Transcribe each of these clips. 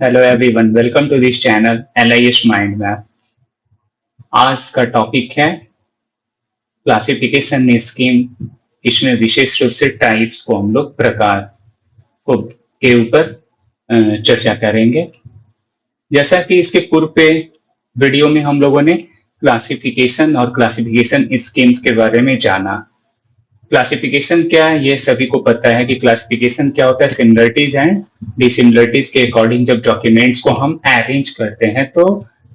Hello everyone, welcome to this channel LIS mind map. आज का topic है classification scheme. इसमें विशेष रूप से टाइप्स को हम लोग प्रकार को के ऊपर चर्चा करेंगे। जैसा कि इसके पूर्व पे वीडियो में हम लोगों ने क्लासिफिकेशन और क्लासिफिकेशन स्कीम्स के बारे में जाना। क्लासिफिकेशन क्या है ये सभी को पता है कि क्लासिफिकेशन क्या होता है। सिमिलरिटीज एंड डिसिमिलरिटीज के अकॉर्डिंग जब डॉक्यूमेंट्स को हम अरेंज करते हैं तो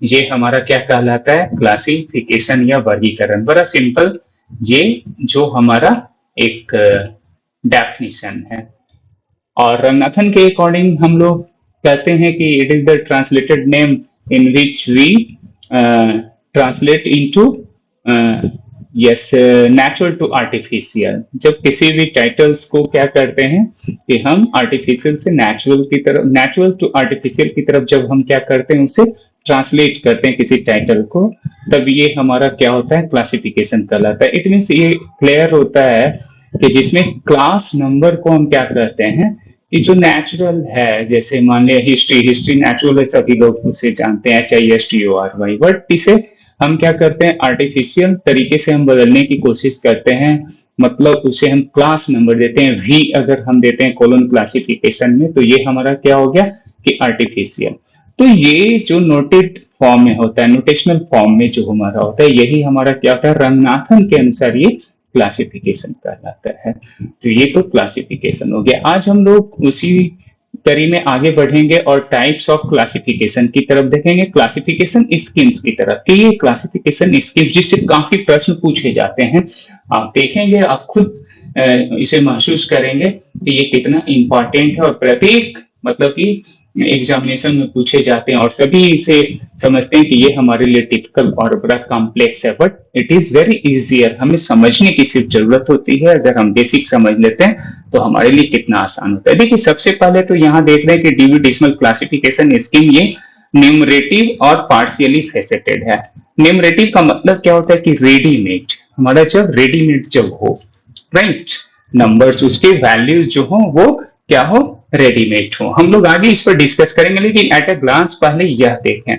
ये हमारा क्या कहलाता है, क्लासिफिकेशन या वर्गीकरण। बड़ा सिंपल, ये जो हमारा एक डेफिनेशन है। और रंगनाथन के अकॉर्डिंग हम लोग कहते हैं कि it is the translated name in which we translate into yes natural to artificial. जब किसी भी टाइटल्स को क्या करते हैं कि हम आर्टिफिशियल से नेचुरल की तरफ, नेचुरल टू आर्टिफिशियल की तरफ जब हम क्या करते हैं उसे ट्रांसलेट करते हैं किसी टाइटल को, तब ये हमारा क्या होता है, क्लासिफिकेशन कहलाता है। इट मीन्स ये क्लियर होता है कि जिसमें क्लास नंबर को हम क्या करते हैं कि जो नेचुरल है, जैसे मान लिया हिस्ट्री नेचुरल है, सभी लोग उसे जानते हैं HISTORY, बट इसे हम क्या करते हैं आर्टिफिशियल तरीके से हम बदलने की कोशिश करते हैं। मतलब उसे हम क्लास नंबर देते हैं V, अगर हम देते हैं कोलन क्लासिफिकेशन में तो ये हमारा क्या हो गया कि आर्टिफिशियल। तो ये जो नोटेड फॉर्म में होता है, नोटेशनल फॉर्म में जो हमारा होता है, यही हमारा क्या होता है, रंगनाथन के अनुसार ये क्लासिफिकेशन कहलाता है। तो ये तो क्लासिफिकेशन हो गया। आज हम लोग उसी कड़ी में आगे बढ़ेंगे और टाइप्स ऑफ क्लासिफिकेशन की तरफ देखेंगे, क्लासिफिकेशन स्कीम्स की तरफ। कि ये क्लासिफिकेशन स्कीम्स जिससे काफी प्रश्न पूछे जाते हैं, आप देखेंगे, आप खुद इसे महसूस करेंगे कि ये कितना इंपॉर्टेंट है और प्रत्येक मतलब कि एग्जामिनेशन में पूछे जाते हैं और सभी इसे समझते हैं कि ये हमारे लिए टिपिकल और बड़ा कॉम्प्लेक्स है, but it is very easier. हमें समझने की सिर्फ जरूरत होती है। अगर हम बेसिक समझ लेते हैं तो हमारे लिए कितना आसान होता है। देखिए, सबसे पहले तो यहाँ देख रहे हैं कि Dewey Decimal क्लासिफिकेशन स्कीम ये न्यूमरेटिव और पार्शियली फेसेटेड है। न्यूमरेटिव का मतलब क्या होता है कि रेडीमेड, हमारा जब रेडीमेड जब हो, राइट, नंबर्स उसके वैल्यूज जो हो वो क्या हो, रेडीमेड हो। हम लोग आगे इस पर डिस्कस करेंगे, लेकिन एट अ ग्लांस पहले यह देखें।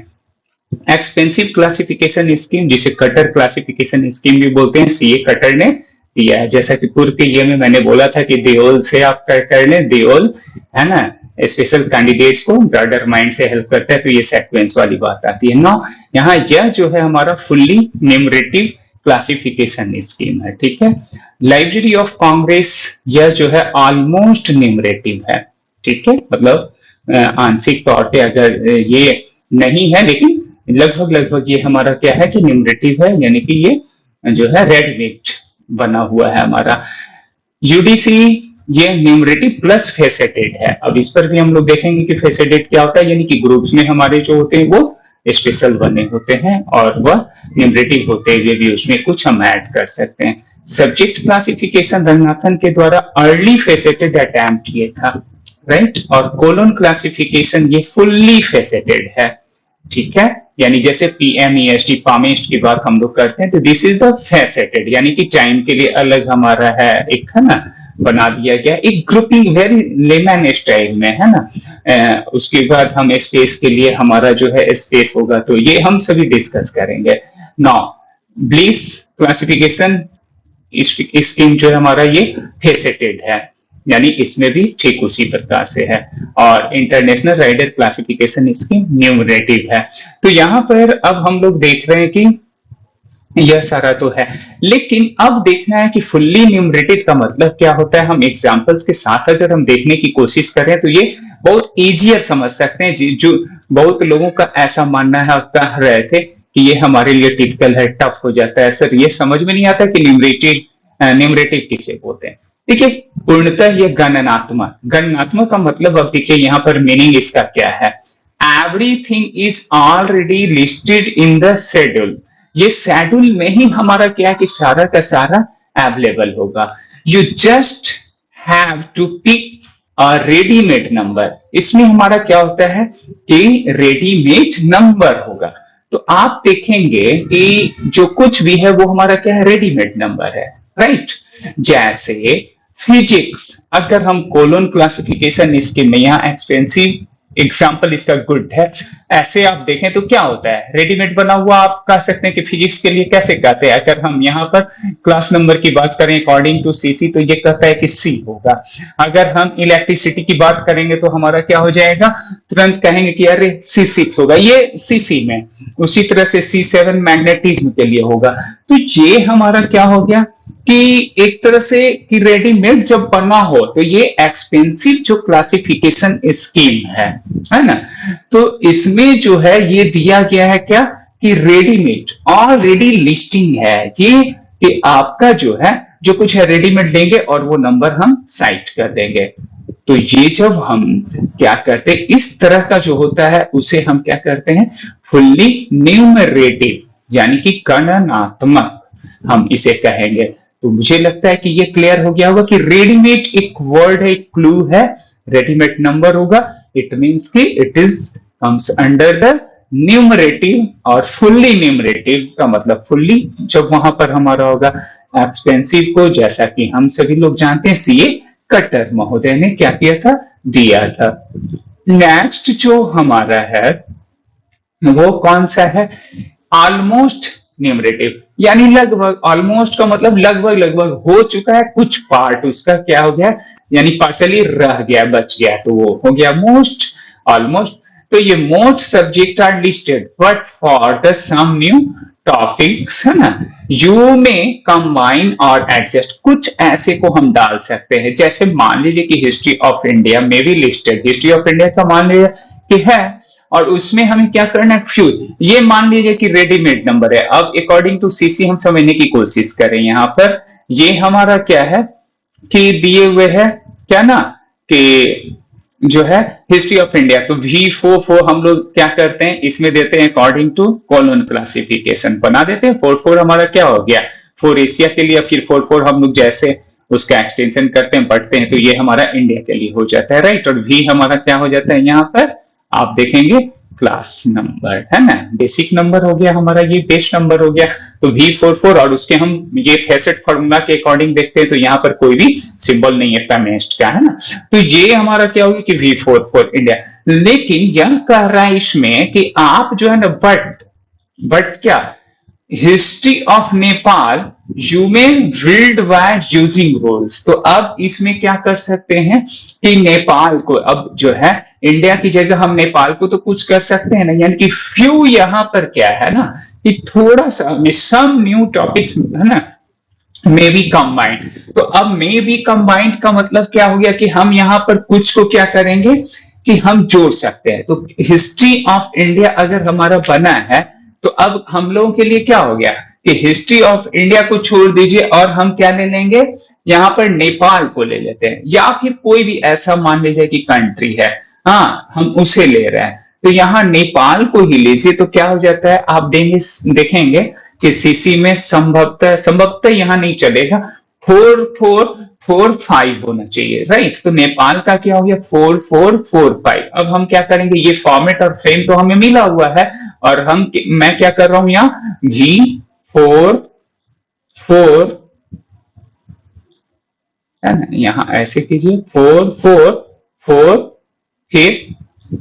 एक्सपेंसिव क्लासिफिकेशन स्कीम, जिसे कटर क्लासिफिकेशन स्कीम भी बोलते हैं, CA कटर ने दिया है। जैसा कि पूर्व के ये में मैंने बोला था कि देओल से आप कर लें, देओल है ना, स्पेशल कैंडिडेट्स को ब्रॉडर माइंड से हेल्प करता है, तो ये सीक्वेंस वाली बात आती है ना। यहाँ यह जो है हमारा फुल्ली न्यूमरेटिव क्लासिफिकेशन स्कीम है, ठीक है। लाइब्रेरी ऑफ कांग्रेस, यह जो है ऑलमोस्ट न्यूमरेटिव है, ठीक है। मतलब आंशिक तौर पे अगर ये नहीं है, लेकिन लगभग ये हमारा क्या है कि न्यूमरेटिव है, यानी कि ये जो है रेडीमेड बना हुआ है हमारा। UDC ये न्यूमरेटिव प्लस फेसेटेड है। अब इस पर भी हम लोग देखेंगे कि फेसेटेड क्या होता है, यानी कि ग्रुप्स में हमारे जो होते हैं वो स्पेशल बने होते हैं और वह न्यूमरेटिव होते हुए भी उसमें कुछ हम ऐड कर सकते हैं। सब्जेक्ट क्लासिफिकेशन रंगनाथन के द्वारा अर्ली फेसेटेड अटेम्प्ट ये था, राइट। और कोलन क्लासिफिकेशन ये फुल्ली फेसेटेड है, ठीक है। यानी जैसे PMEST पामेस्ट की बात हम लोग करते हैं, तो दिस इज द फेसेटेड, यानी कि टाइम के लिए अलग हमारा है, एक है ना बना दिया गया, एक ग्रुपिंग वेरी लेमन स्टाइल में, है ना। उसके बाद हम स्पेस के लिए हमारा जो है स्पेस होगा, तो ये हम सभी डिस्कस करेंगे। नाउ ब्लिस क्लासिफिकेशन स्कीम जो है हमारा ये फेसेटेड है, यानी इसमें भी ठीक उसी प्रकार से है। और इंटरनेशनल राइडर क्लासिफिकेशन स्कीम न्यूमरेटिव है। तो यहां पर अब हम लोग देख रहे हैं कि यह सारा तो है, लेकिन अब देखना है कि फुल्ली न्यूमरेटिव का मतलब क्या होता है। हम एग्जांपल्स के साथ अगर हम देखने की कोशिश करें तो ये बहुत इजियर समझ सकते हैं। जो बहुत लोगों का ऐसा मानना है और कह रहे थे कि ये हमारे लिए टिपिकल है, टफ हो जाता है सर, ये समझ में नहीं आता कि न्यूमरेटिव किसे बोलते हैं। देखिए, पूर्णतः ये गणनात्मक का मतलब, अब देखिए यहाँ पर मीनिंग इसका क्या है। Everything is already listed in the schedule. ये शेड्यूल में ही हमारा क्या है कि सारा का सारा अवेलेबल होगा। You just have to pick a readymade number. इसमें हमारा क्या होता है कि रेडीमेड नंबर होगा। तो आप देखेंगे कि जो कुछ भी है वो हमारा क्या है, रेडीमेड नंबर है, राइट। जैसे फिजिक्स, अगर हम कोलन क्लासिफिकेशन स्कीम में यहाँ एक्सपेंसिव एग्जाम्पल इसका गुड है। ऐसे आप देखें तो क्या होता है, रेडीमेड बना हुआ आप कह सकते हैं कि फिजिक्स के लिए कैसे कहते हैं। अगर हम यहाँ पर क्लास नंबर की बात करें अकॉर्डिंग टू सीसी तो ये कहता है कि सी होगा। अगर हम इलेक्ट्रिसिटी की बात करेंगे तो हमारा क्या हो जाएगा, तुरंत कहेंगे कि अरे C6 होगा, ये सीसी में। उसी तरह से C7 मैग्नेटिज्म के लिए होगा। तो ये हमारा क्या हो गया कि एक तरह से कि रेडीमेड जब बना हो तो ये एक्सपेंसिव जो क्लासिफिकेशन स्कीम है ना। तो इसमें जो है ये दिया गया है क्या कि रेडीमेड ऑलरेडी लिस्टिंग है ये, कि आपका जो है जो कुछ है रेडीमेड लेंगे और वो नंबर हम साइट कर देंगे। तो ये जब हम क्या करते हैं, इस तरह का जो होता है उसे हम क्या करते हैं, फुल्ली न्यूमरेटिव यानी कि गणनात्मक हम इसे कहेंगे। तो मुझे लगता है कि ये क्लियर हो गया होगा कि रेडीमेड एक वर्ड है, एक क्लू है, रेडीमेड नंबर होगा, इट मींस कि it is comes under the enumerative, और फुल्ली न्यूमरेटिव का मतलब फुल्ली जब वहां पर हमारा होगा। एक्सपेंसिव को जैसा कि हम सभी लोग जानते हैं सीए कटर महोदय ने क्या किया था, दिया था। नेक्स्ट जो हमारा है वो कौन सा है, ऑलमोस्ट न्यूमरेटिव, यानी लगभग। ऑलमोस्ट का मतलब लगभग लगभग हो चुका है, कुछ पार्ट उसका क्या हो गया, यानी पार्सली रह गया, बच गया, तो वो हो गया मोस्ट, ऑलमोस्ट। तो ये most subject are listed but for the some new topics, है ना, यू में कंबाइन और एडजस्ट, कुछ ऐसे को हम डाल सकते हैं। जैसे मान लीजिए कि हिस्ट्री ऑफ इंडिया में भी लिस्टेड, हिस्ट्री ऑफ इंडिया का मान लीजिए कि है, और उसमें हमें क्या करना है, फ्यू, ये मान लीजिए कि रेडीमेड नंबर है। अब अकॉर्डिंग टू सीसी हम समझने की कोशिश करें। यहां पर ये हमारा क्या है कि दिए हुए है क्या ना, कि जो है हिस्ट्री ऑफ इंडिया, तो V44 हम लोग क्या करते हैं, इसमें देते हैं अकॉर्डिंग टू कॉलोन क्लासिफिकेशन बना देते हैं। 44 हमारा क्या हो गया, 4 एशिया के लिए, फिर 44 हम लोग जैसे उसका एक्सटेंशन करते हैं, पढ़ते हैं, तो ये हमारा इंडिया के लिए हो जाता है, राइट। और V हमारा क्या हो जाता है, यहाँ पर आप देखेंगे क्लास नंबर, है ना, बेसिक नंबर हो गया हमारा, ये बेस नंबर हो गया। तो V44, और उसके हम ये फैसेट फॉर्मूला के अकॉर्डिंग देखते हैं तो यहाँ पर कोई भी सिंबल नहीं है पेमेस्ट का, है ना। तो ये हमारा क्या होगा कि V44 इंडिया। लेकिन यह कह रहा है इसमें कि आप जो है ना बट क्या, हिस्ट्री ऑफ नेपाल यू में रीड बाय यूजिंग रूल्स। तो अब इसमें क्या कर सकते हैं कि नेपाल को, अब जो है इंडिया की जगह हम नेपाल को तो कुछ कर सकते हैं ना, यानी कि फ्यू यहां पर क्या है ना कि थोड़ा सा में सम न्यू टॉपिक्स, है ना, मे बी कंबाइंड। तो अब मे बी कंबाइंड का मतलब क्या हो गया कि हम यहां पर कुछ को क्या करेंगे कि हम जोड़ सकते हैं। तो हिस्ट्री ऑफ इंडिया अगर हमारा बना है तो अब हम लोगों के लिए क्या हो गया कि हिस्ट्री ऑफ इंडिया को छोड़ दीजिए और हम क्या ले लेंगे, यहां पर नेपाल को ले लेते हैं, या फिर कोई भी ऐसा मान लीजिए कि कंट्री है, हाँ, हम उसे ले रहे हैं, तो यहां नेपाल को ही लीजिए। तो क्या हो जाता है, आप देखेंगे कि सीसी में संभवतः यहां नहीं चलेगा, 4445 होना चाहिए, राइट। तो नेपाल का क्या हो गया 4445। अब हम क्या करेंगे, ये फॉर्मेट और फ्रेम तो हमें मिला हुआ है, और मैं क्या कर रहा हूं यहाँ V44, यहां ऐसे कीजिए 4445, फिर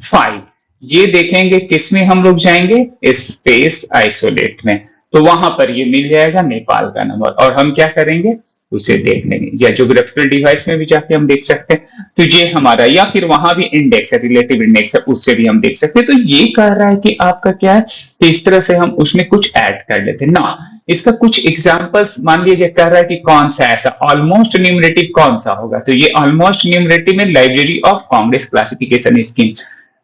5, ये देखेंगे किसमें हम लोग जाएंगे, स्पेस आइसोलेट में, तो वहां पर ये मिल जाएगा नेपाल का नंबर, और हम क्या करेंगे उसे देख लेंगे, या ज्योग्राफिकल डिवाइस में भी जाके हम देख सकते हैं। तो ये हमारा, या फिर वहां भी इंडेक्स है, रिलेटिव इंडेक्स है, उससे भी हम देख सकते हैं। तो ये कह रहा है कि आपका क्या है कि इस तरह से हम उसमें कुछ ऐड कर लेते हैं ना। इसका कुछ एग्जांपल्स मान लीजिए कह रहा है कि कौन सा ऐसा ऑलमोस्ट न्यूमरेटिव कौन सा होगा, तो ये ऑलमोस्ट न्यूमरेटिव में library of Congress classification scheme.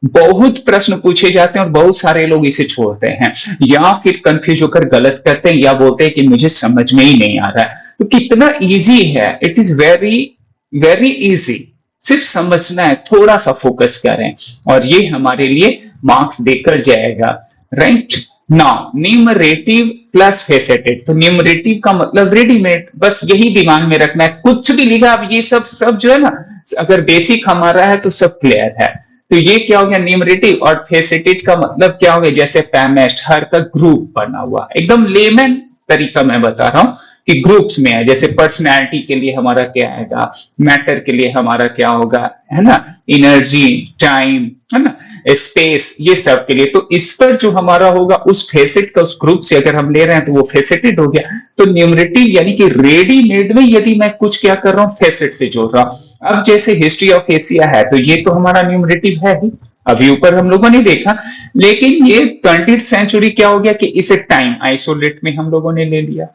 बहुत प्रश्न पूछे जाते हैं और बहुत सारे लोग इसे छोड़ते हैं, या फिर कंफ्यूज होकर गलत करते हैं, या बोलते हैं कि मुझे समझ में ही नहीं आ रहा है। तो कितना इजी है, it is very very easy, सिर्फ समझना है, थोड़ा सा फोकस करें और ये हमारे लिए मार्क्स देकर जाएगा, राइट। नाउ न्यूमरेटिव प्लस फेसेटेड, तो न्यूमरेटिव का मतलब रेडीमेड, बस यही दिमाग में रखना है, कुछ भी लिखा, अब ये सब जो है ना, अगर बेसिक हमारा है तो सब क्लियर है। तो ये क्या हो गया न्यूमरेटिव, और फेसेटेड का मतलब क्या हो गया, जैसे पैमेस्ट, हर का ग्रुप बना हुआ, एकदम लेमन तरीका मैं बता रहा हूं कि ग्रुप्स में है। जैसे पर्सनैलिटी के लिए हमारा क्या आएगा, मैटर के लिए हमारा क्या होगा, है ना, एनर्जी, टाइम, है ना, स्पेस, ये सब के लिए। तो इस पर जो हमारा होगा उस फेसेट का, उस ग्रुप से अगर हम ले रहे हैं तो वो फेसेटेड हो गया। तो न्यूमरेटिव यानी कि रेडीमेड में यदि मैं कुछ क्या कर रहा हूं, फेसेट से जोड़ रहा हूं। अब जैसे हिस्ट्री ऑफ एशिया है तो ये तो हमारा न्यूमरेटिव है ही, अभी ऊपर हम लोगों ने देखा। लेकिन ये 20th सेंचुरी क्या हो गया कि इसे टाइम आइसोलेट में हम लोगों ने ले लिया,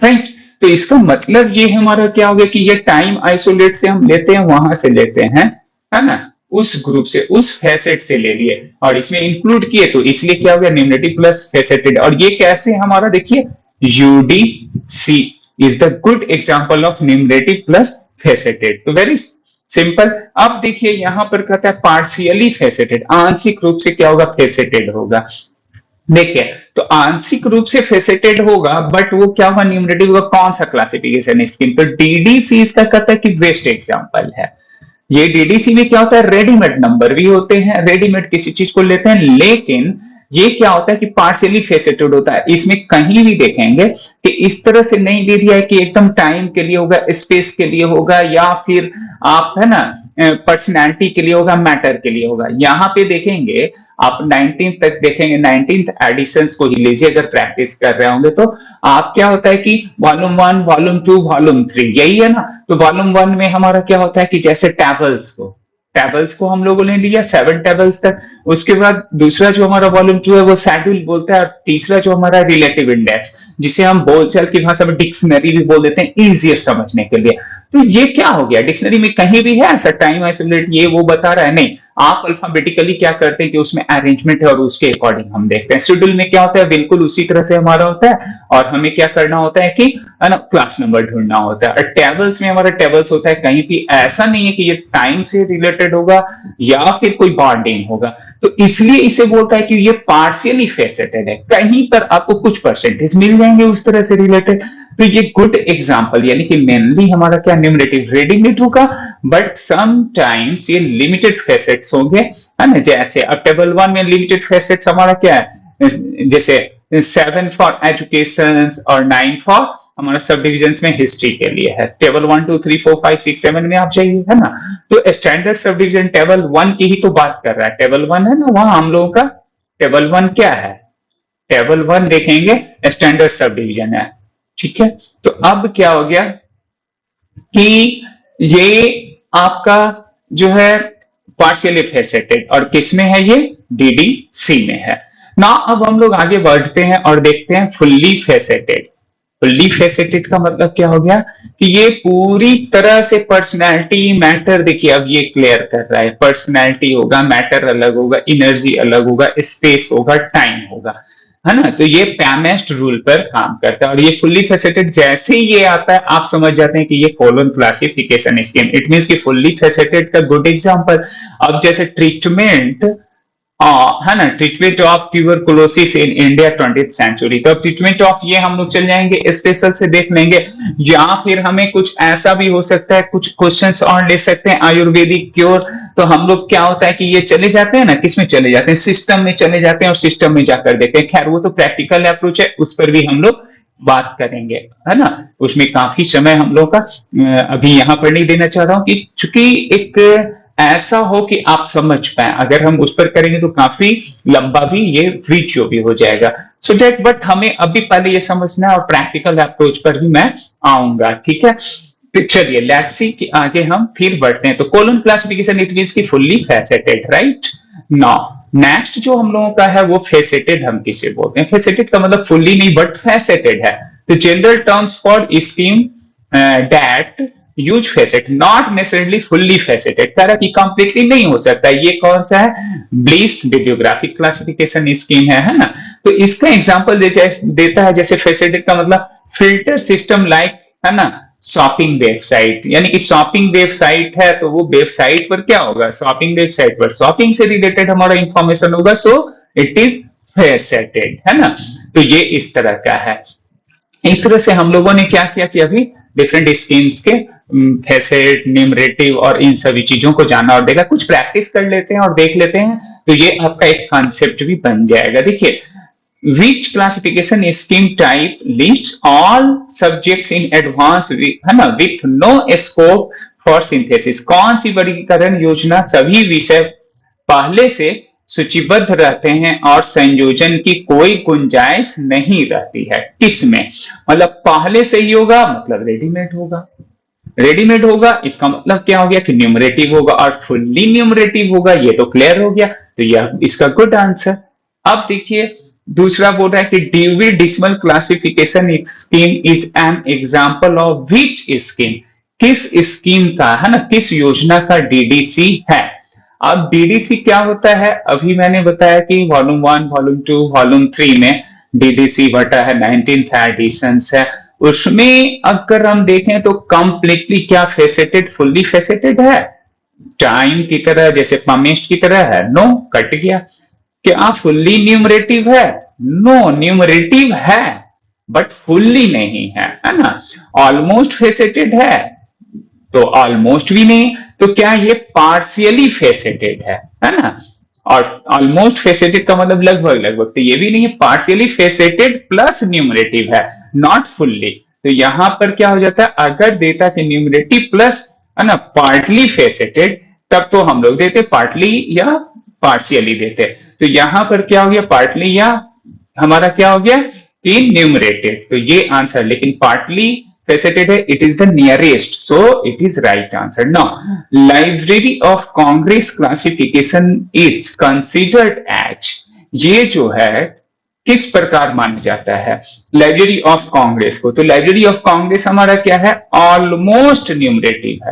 राइट। तो इसका मतलब ये हमारा क्या हो गया कि ये टाइम आइसोलेट से हम लेते हैं, वहां से लेते हैं, है ना, उस ग्रुप से, उस फैसेट से ले लिए और इसमें इंक्लूड किए, तो इसलिए क्या हो गया, न्यूमरेटिव प्लस फैसेटेड। और ये कैसे हमारा देखिए, UDC is the good example of enumerative plus faceted. तो वेरी सिंपल। अब देखिए यहां पर कहता है पार्शियली फैसेटेड, आंशिक रूप से क्या होगा, फैसेटेड होगा। देखिए तो आंशिक रूप से फेसेटेड होगा, बट वो क्या होगा, न्यूमरेटिव होगा। कौन सा क्लासिफिकेशन स्कीम, तो डीडीसी इसका कहता है कि बेस्ट एग्जांपल है। ये डीडीसी में क्या होता है, रेडीमेड नंबर भी होते हैं, रेडीमेड किसी चीज को लेते हैं, लेकिन ये क्या होता है कि पार्शियली फेसेटेड होता है। इसमें कहीं भी देखेंगे कि इस तरह से नहीं दे दिया है कि एकदम टाइम के लिए होगा, स्पेस के लिए होगा, या फिर आप है ना पर्सनैलिटी के लिए होगा, मैटर के लिए होगा। यहां पे देखेंगे आप 19 तक देखेंगे, 19th एडिशंस को ही लीजिए अगर प्रैक्टिस कर रहे होंगे तो। आप क्या होता है कि वॉल्यूम 1, वॉल्यूम 2, वॉल्यूम 3, यही है ना। तो वॉल्यूम 1 में हमारा क्या होता है कि जैसे टेबल्स को हम लोगों ने लिया 7 टेबल्स तक। उसके बाद दूसरा जो हमारा वॉल्यूम 2 है वो शेड्यूल बोलता है, और तीसरा जो हमारा रिलेटिव इंडेक्स, जिसे हम बोलचाल की भाषा में डिक्शनरी भी बोल देते हैं, इजियर समझने के लिए। तो ये क्या हो गया, डिक्शनरी में कहीं भी है ऐसा टाइम आइसोलेट ये वो बता रहा है, नहीं। आप अल्फाबेटिकली क्या करते हैं कि उसमें अरेंजमेंट है और उसके अकॉर्डिंग हम देखते हैं। शेड्यूल में क्या होता है, बिल्कुल उसी तरह से हमारा होता है, और हमें क्या करना होता है कि है ना, क्लास नंबर ढूंढना होता है। और टेबल्स में हमारा टेबल्स होता है, कहीं भी ऐसा नहीं है कि ये टाइम से रिलेटेड होगा या फिर कोई बॉन्डिंग होगा। तो इसलिए इसे बोलता है कि ये पार्शियली फेसेटेड है, कहीं पर आपको कुछ परसेंटेज मिल जाएंगे उस तरह से रिलेटेड। तो ये गुड एग्जांपल, यानी कि मेनली हमारा क्या, न्यूमरेटिव रेडीमेड होगा, बट समटाइम्स ये लिमिटेड फेसेट्स होंगे, है ना। जैसे अब टेबल 1 में लिमिटेड फेसेट्स हमारा क्या है, जैसे 7 फॉर एजुकेशन और 9 फॉर हमारा सब डिविजन में हिस्ट्री के लिए है। टेबल 1 2 3 4 5 6 7 में आप चाहिए, है ना। तो स्टैंडर्ड सब डिविजन टेबल 1 की ही तो बात कर रहा है, टेबल 1 है ना, वहां हम लोगों का टेबल 1 क्या है, टेबल 1 देखेंगे स्टैंडर्ड सब डिविजन है, ठीक है। तो अब क्या हो गया कि ये आपका जो है पार्शियली फेसेटेड, और किसमें है, ये डीडीसी में है ना। अब हम लोग आगे बढ़ते हैं और देखते हैं फुल्ली फेसेटेड। फुल्ली फेसेटेड का मतलब क्या हो गया कि ये पूरी तरह से पर्सनैलिटी, मैटर, देखिए अब ये क्लियर कर रहा है, पर्सनैलिटी होगा, मैटर अलग होगा, एनर्जी अलग होगा, स्पेस होगा, टाइम होगा, है ना। तो ये पैमेस्ट रूल पर काम करता है। और ये फुल्ली फेसेटेड जैसे ही ये आता है आप समझ जाते हैं कि ये colon classification scheme, it means कि फुल्ली फेसेटेड का गुड एग्जांपल। अब जैसे ट्रीटमेंट, है ना, treatment of tuberculosis in India 20th century. तो अब ट्रीटमेंट ऑफ ये हम लोग चल जाएंगे, स्पेशल से देख लेंगे, या फिर हमें कुछ ऐसा भी हो सकता है, कुछ क्वेश्चंस और ले सकते हैं, आयुर्वेदिक क्योर। तो हम लोग क्या होता है कि ये चले जाते हैं ना, किसमें चले जाते हैं, सिस्टम में चले जाते हैं, और सिस्टम में जाकर देखते हैं। खैर वो तो प्रैक्टिकल अप्रोच है, उस पर भी हम लोग बात करेंगे, है ना। उसमें काफी समय हम लोग का अभी यहां पर नहीं देना चाह रहा हूं, कि चूंकि एक ऐसा हो कि आप समझ पाए, अगर हम उस पर करेंगे तो काफी लंबा भी ये वीडियो भी हो जाएगा। सो दैट, बट हमें अभी पहले ये समझना है, और प्रैक्टिकल अप्रोच पर भी मैं आऊंगा, ठीक है। तो चलिए लेट्स सी कि आगे हम फिर बढ़ते हैं। तो कोलन क्लासिफिकेशन इट मींस की fully faceted, right. Now next जो हम लोगों का है वो फेसेटेड, हम किसे बोलते हैं, फेसेटेड का मतलब फुल्ली नहीं बट फेसेटेड है। तो general terms for scheme that use facet, not necessarily fully faceted, कह रहा कि कंप्लीटली नहीं हो सकता। ये कौन सा है, ब्लिस बिब्लियोग्राफिक क्लासिफिकेशन स्कीम है ना। तो इसका एग्जांपल देता है, जैसे फेसेटेड का मतलब फिल्टर सिस्टम लाइक, है ना, शॉपिंग वेबसाइट, यानी कि शॉपिंग वेबसाइट है तो वो वेबसाइट पर क्या होगा, शॉपिंग वेबसाइट पर शॉपिंग से रिलेटेड हमारा इंफॉर्मेशन होगा, सो इट इज फेसेटेड, है ना। तो ये इस तरह का है। इस तरह से हम लोगों ने क्या किया कि अभी डिफरेंट स्कीम्स के फेसेट, न्यूमरेटिव और इन सभी चीजों को जाना और देखा। कुछ प्रैक्टिस कर लेते हैं और देख लेते हैं, तो ये आपका एक कॉन्सेप्ट भी बन जाएगा। देखिए, which classification scheme type lists all subjects in advance, है ना, with no scope for synthesis। कौन सी वर्गीकरण योजना सभी विषय पहले से सूचीबद्ध रहते हैं और संयोजन की कोई गुंजाइश नहीं रहती है। किसमें? मतलब पहले से ही होगा मतलब रेडीमेड होगा। रेडीमेड होगा इसका मतलब क्या हो गया कि न्यूमरेटिव होगा, और फुल्ली न्यूमरेटिव होगा, ये तो क्लियर हो गया। तो यह इसका गुड आंसर। अब देखिए दूसरा बोल रहा है कि Dewey decimal classification scheme is an example of which scheme, किस स्कीम का, है ना, किस योजना का डीडीसी है। अब डीडीसी क्या होता है, अभी मैंने बताया कि वॉल्यूम 1, वॉल्यूम 2, वॉल्यूम 3 में डीडीसी बटा है, 19th एडिशन है। उसमें अगर हम देखें तो कंप्लीटली क्या फेसेटेड, फुल्ली फेसेटेड है, टाइम की तरह, जैसे पमिस्ट की तरह है? नो, कट गया। क्या फुल्ली न्यूमरेटिव है? नो, न्यूमरेटिव है बट फुल्ली नहीं है ना। ऑलमोस्ट फेसेटेड है तो ऑलमोस्ट भी नहीं, तो क्या ये पार्शियली फेसेटेड है ना। और ऑलमोस्ट फेसेटेड का मतलब लगभग लगभग, तो ये भी नहीं है, पार्शियली फेसेटेड प्लस न्यूमरेटिव है, नॉट फुल्ली। तो यहां पर क्या हो जाता है, अगर देता कि न्यूमरेटिव प्लस, है ना, पार्टली फेसेटेड, तब तो हम लोग देते पार्टली या पार्शियली देते। तो यहां पर क्या हो गया, पार्टली या हमारा क्या हो गया कि न्यूमरेटिव। तो ये आंसर, लेकिन पार्टली फेसेटेड है, it is the nearest, so it is right answer. Now library of Congress classification is considered as, ये जो है किस प्रकार माना जाता है लाइब्रेरी ऑफ कांग्रेस को। तो लाइब्रेरी ऑफ कांग्रेस हमारा क्या है, ऑलमोस्ट न्यूमरेटिव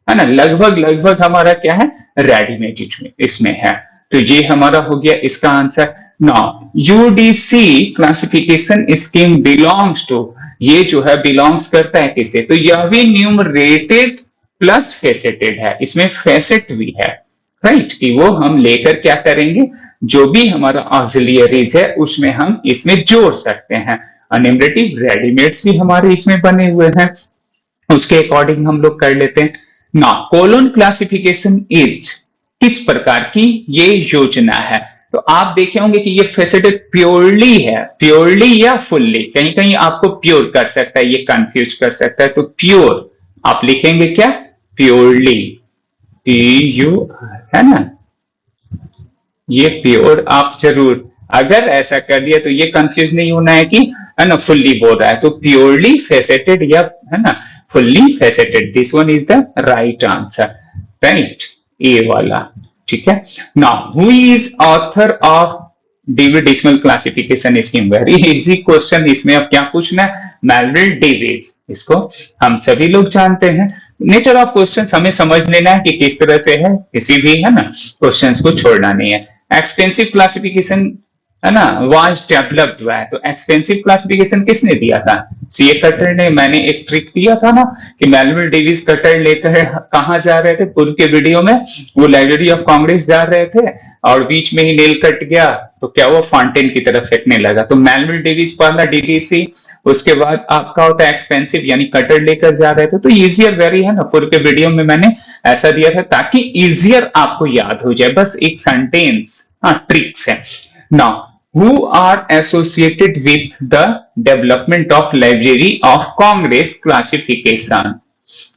है ना, लगभग लगभग हमारा क्या है, रेडीमेड इसमें है। तो ये हमारा हो गया इसका answer. Now UDC classification scheme belongs to, ये जो है बिलोंग्स करता है किससे, तो यह भी न्यूमरेटेड प्लस फेसेटेड है, इसमें फेसेट भी है, राइट, कि वो हम लेकर क्या करेंगे, जो भी हमारा ऑक्सिलियरीज है उसमें हम इसमें जोड़ सकते हैं। न्यूमरेटिव रेडीमेड्स भी हमारे इसमें बने हुए हैं, उसके अकॉर्डिंग हम लोग कर लेते हैं ना। कोलोन क्लासिफिकेशन इज किस प्रकार की ये योजना है, तो आप देखे होंगे कि ये फेसेटेड प्योरली है, प्योरली या फुल्ली, कहीं कहीं आपको प्योर कर सकता है, ये कंफ्यूज कर सकता है। तो प्योर आप लिखेंगे क्या, प्योरली, PUR, है ना, ये प्योर आप जरूर, अगर ऐसा कर दिया तो ये कंफ्यूज नहीं होना है कि, है ना, फुल्ली बोल रहा है। तो प्योरली फेसेटेड या, है ना, fully faceted, this one is the right answer, right, A वाला, ठीक है। Now who is author of Dewey decimal classification scheme, very easy question, इसमें अब क्या पूछना है, मेलविल डेविस, इसको हम सभी लोग जानते हैं। नेचर ऑफ क्वेश्चंस हमें समझ लेना है कि किस तरह से है, किसी भी, है ना, क्वेश्चंस को छोड़ना नहीं है। एक्सपेंसिव क्लासिफिकेशन, है ना, वाज डेवलप्ड हुआ है, तो एक्सपेंसिव क्लासिफिकेशन किसने दिया था, सीए कटर ने। मैंने एक ट्रिक दिया था ना कि मेलविल डेविस कटर लेकर कहां जा रहे थे, पूर्व के वीडियो में वो लाइब्रेरी ऑफ कांग्रेस जा रहे थे और बीच में ही नेल कट गया, तो क्या वो फाउंटेन की तरफ फेंकने लगा। तो मेलविल डेविस पहला डीडीसी, उसके बाद आपका होता है एक्सपेंसिव, यानी कटर लेकर जा रहे थे। तो इजियर वेरी, है ना, पूर्व के वीडियो में मैंने ऐसा दिया था ताकि इजियर आपको याद हो जाए, बस एक सेंटेंस, हाँ, ट्रिक्स है। Now who are associated with the development of Library of Congress classification,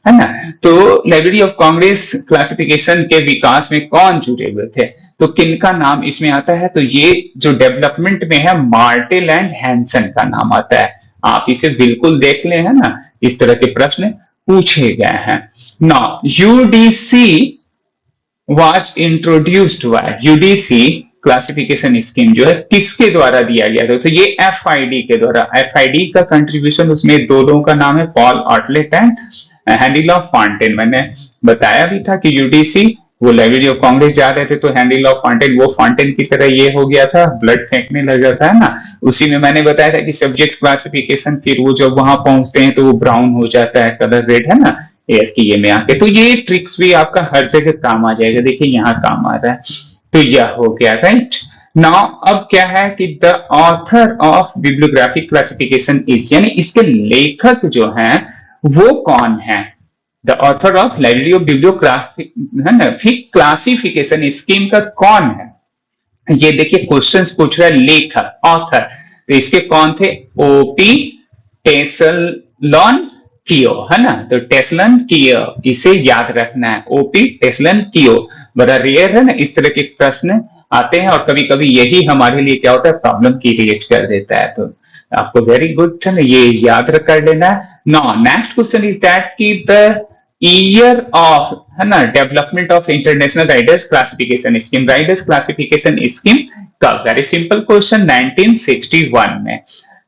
है ना। तो लाइब्रेरी ऑफ कांग्रेस क्लासिफिकेशन के विकास में कौन जुड़े हुए थे, तो किनका नाम इसमें आता है, तो ये जो डेवलपमेंट में है मार्टेल एंड हैंसन का नाम आता है। आप इसे बिल्कुल देख ले, है ना, इस तरह के प्रश्न पूछे गए हैं। Now UDC was introduced by, UDC classification scheme जो है किसके द्वारा दिया गया था, तो ये एफआईडी के द्वारा। एफआईडी का कंट्रीब्यूशन, उसमें दो का नाम है, Paul Otlet and Henri La Fontaine. मैंने बताया भी था कि यूडीसी वो लाइब्रेरी ऑफ कांग्रेस जा रहे थे, तो हैंडी लॉ फाउंटेन वो फाउंटेन की तरह ये हो गया था, ब्लड फेंकने लगा था, है ना। उसी में मैंने बताया था कि सब्जेक्ट क्लासिफिकेशन, फिर वो जब वहां पहुंचते हैं तो वो ब्राउन हो जाता है, कलर रेड, है ना, एयर की ये में आके। तो ये ट्रिक्स भी आपका हर जगह काम आ जाएगा, देखिए यहाँ काम आ रहा है। तो यह हो गया, राइट। नाउ अब क्या है कि the author of bibliographic classification is, यानी इसके लेखक जो हैं वो कौन है, the author of library of bibliographic, है ना, क्लासिफिकेशन स्कीम का कौन है। ये देखिए क्वेश्चंस पूछ रहा है, लेखक, ऑथर, तो इसके कौन थे, ओपी टेसलॉन कियो, है ना? तो टेस्लन कियो, इसे याद रखना है। ओपी टेस्लन कियो, बड़ा रेयर है ना इस तरह के प्रश्न आते हैं, और कभी कभी यही हमारे लिए क्या होता है, प्रॉब्लम क्रिएट कर देता है। तो आपको वेरी गुड है ना, ये याद कर लेना है। Now next question is that कि द ईयर ऑफ, है ना, development of international Riders classification scheme, Riders classification scheme कब? वेरी सिंपल क्वेश्चन, 1961 में।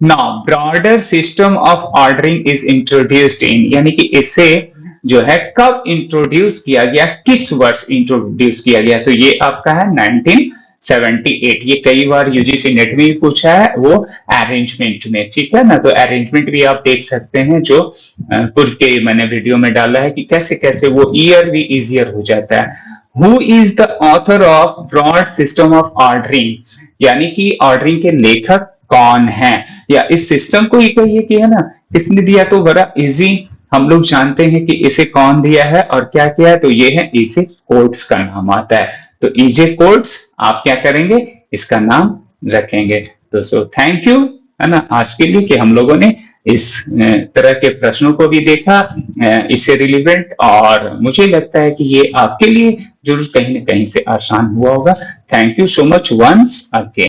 Now broader system of ordering is introduced in, यानी कि इसे जो है कब इंट्रोड्यूस किया गया, किस वर्ष इंट्रोड्यूस किया गया? तो ये आपका है 1978। ये कई बार यूजीसी नेट में भी पूछा है, वो अरेंजमेंट में, ठीक है ना? तो अरेंजमेंट भी आप देख सकते हैं, जो पूर्व के मैंने वीडियो में डाला है कि कैसे कैसे वो ईयर भी इजियर हो जाता है। Who is the author of broad system of ordering, यानी कि ऑर्डरिंग के लेखक कौन है, या इस सिस्टम को ही कहिए कि, है ना, किसने दिया? तो बड़ा इजी, हम लोग जानते हैं कि इसे कौन दिया है और क्या किया है। तो ये है इसे कोर्ट्स का नाम आता है। तो इजे कोर्ट्स आप क्या करेंगे, इसका नाम रखेंगे। तो सो थैंक यू, है ना, आज के लिए कि हम लोगों ने इस तरह के प्रश्नों को भी देखा, इससे रिलेवेंट, और मुझे लगता है कि ये आपके लिए जरूर कहीं ना कहीं से आसान हुआ होगा। Thank you so much once again.